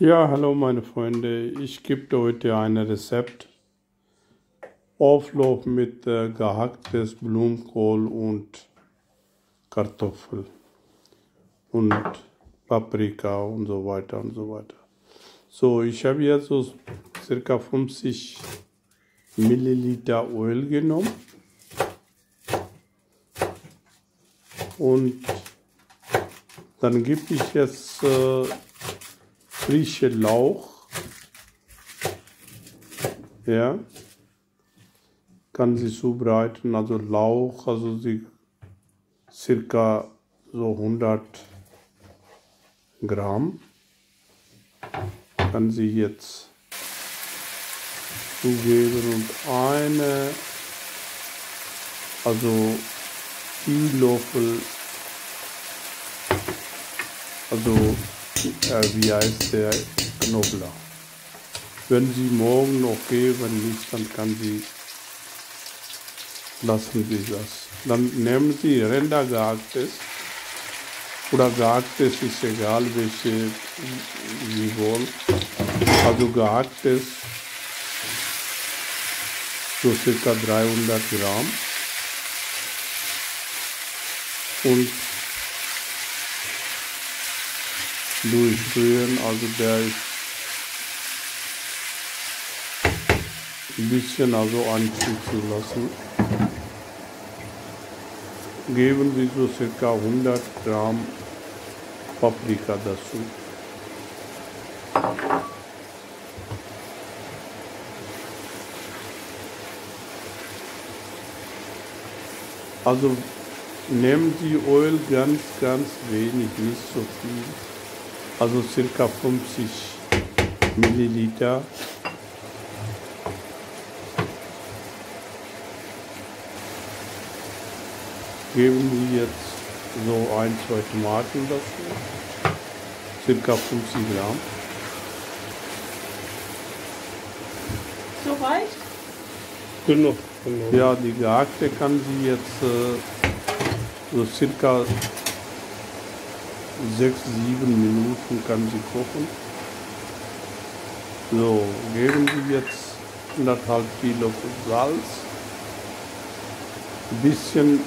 Ja, hallo meine Freunde. Ich gebe heute ein Rezept. Auflauf mit gehacktes Blumenkohl und Kartoffel und Paprika und so weiter und so weiter. So, ich habe jetzt so circa 50 Milliliter Öl genommen und dann gebe ich jetzt frische Lauch. Ja, kann sie zubereiten, also Lauch, also sie circa so 100 Gramm, kann sie jetzt zugeben und also Teelöffel, also wie heißt der, Knoblauch. Wenn Sie morgen noch geben, nicht, dann lassen Sie das. Dann nehmen Sie Rindergehacktes oder gehacktes, ist egal, welche Sie wollen. Also gehacktes, so circa 300 Gramm. Und durchrühren, also der ist ein bisschen anschützen lassen. Geben Sie so circa 100 Gramm Paprika dazu. Also nehmen Sie Öl ganz wenig, nicht so viel. Also circa 50 Milliliter. Geben Sie jetzt so 1-2 Tomaten dazu, circa 50 Gramm. So reicht? Genau. Ja, die gehackte kann sie jetzt so circa 6-7 Minuten kann sie kochen. So, geben Sie jetzt 1,5 Kilo Salz, ein bisschen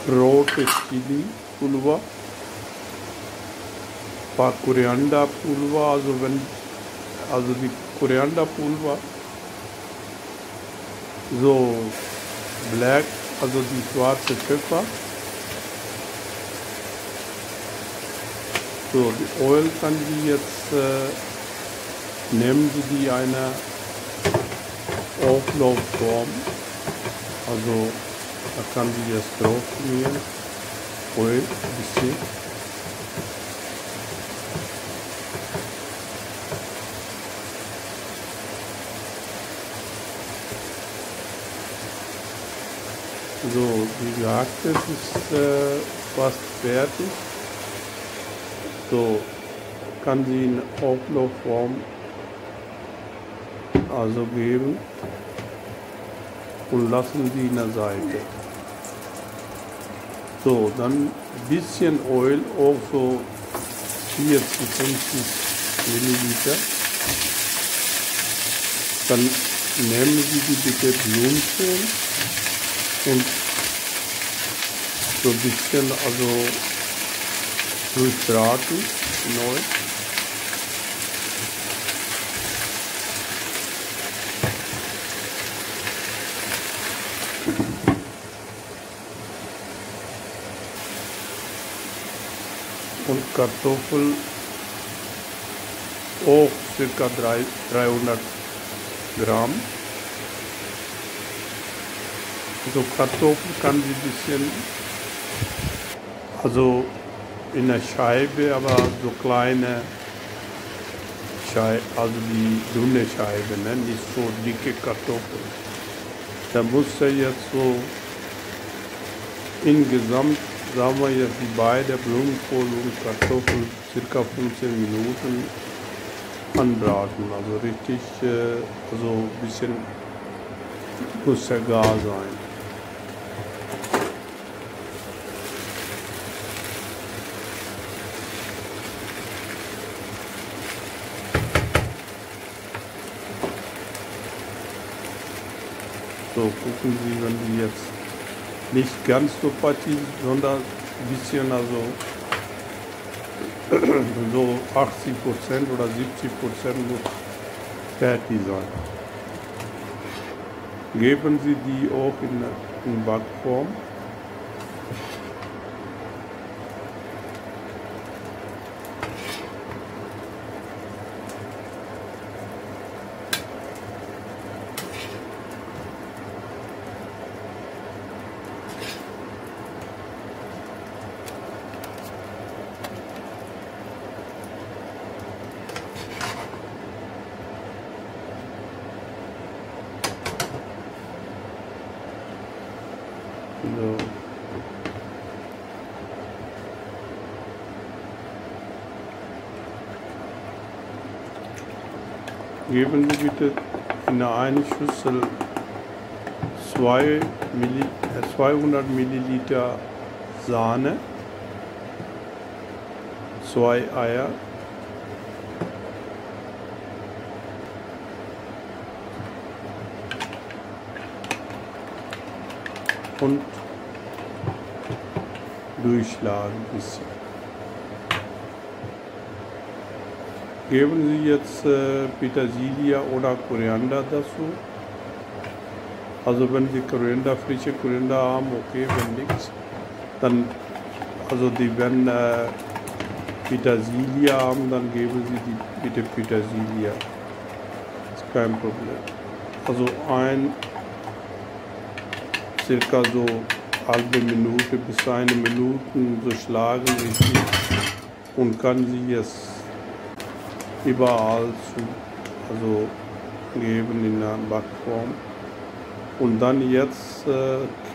rotes Chili-Pulver, ein paar Korianderpulver, also die Korianderpulver, so Black, also die schwarze Pfeffer, so die Öl kann die jetzt, nehmen Sie die eine Auflaufform, also da kann sie jetzt drauf schmieren, Öl, ein bisschen. So, die gehackte ist fast fertig. So, kann sie in Auflaufform also geben und lassen die in der Seite. So, dann ein bisschen Öl, auch so 40-50 Milliliter. Dann nehmen Sie die bitte Blumenkohl und so ein bisschen durchbraten neu. Und Kartoffel auch circa 300 Gramm. Also Kartoffel kann sie ein bisschen, also in der Scheibe, aber so kleine Scheibe, also die dünne Scheibe, ne? Nicht so dicke Kartoffeln. Da muss er jetzt so insgesamt, sagen wir jetzt die beiden Blumenkohl und Kartoffeln circa 15 Minuten anbraten. Also richtig, also ein bisschen muss er gar sein. So, gucken Sie, wenn Sie jetzt nicht ganz so patschig, sondern ein bisschen, also so 80% oder 70% muss fertig sein. Geben Sie die auch in Backform. So. Geben Sie bitte in eine Schüssel 200 Milliliter Sahne, 2 Eier, und durchschlagen ein bisschen. Geben Sie jetzt Petersilie oder Koriander dazu. Also wenn Sie frische Koriander haben, okay, wenn nichts, dann, also wenn Petersilie haben, dann geben Sie die bitte Petersilie. Ist kein Problem. Also circa so halbe Minute bis 1 Minute so schlagen richtig und kann Sie jetzt überall also geben in der Backform. Und dann jetzt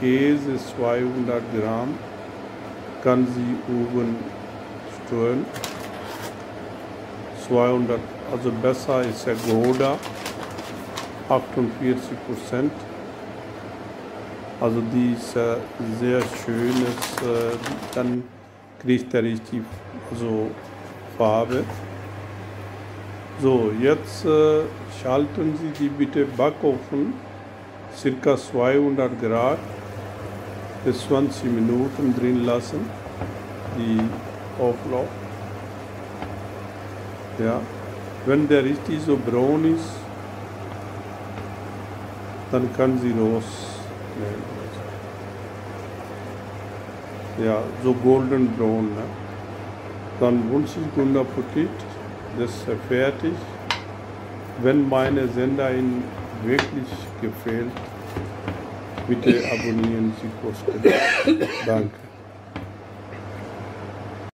Käse 200 Gramm kann Sie oben stören. 200, also besser ist der Gouda, 48%. Also die ist sehr schönes, dann kriegt er richtig also Farbe. So, jetzt schalten Sie die bitte Backofen circa 200 Grad bis 20 Minuten drin lassen, die Auflauf. Ja, wenn der richtig so braun ist, dann kann sie rausnehmen. Ja, so golden brown. Ne? Dann wünsche ich guten Appetit. Das ist fertig. Wenn meine Sender Ihnen wirklich gefällt, bitte abonnieren Sie Kosten. Danke.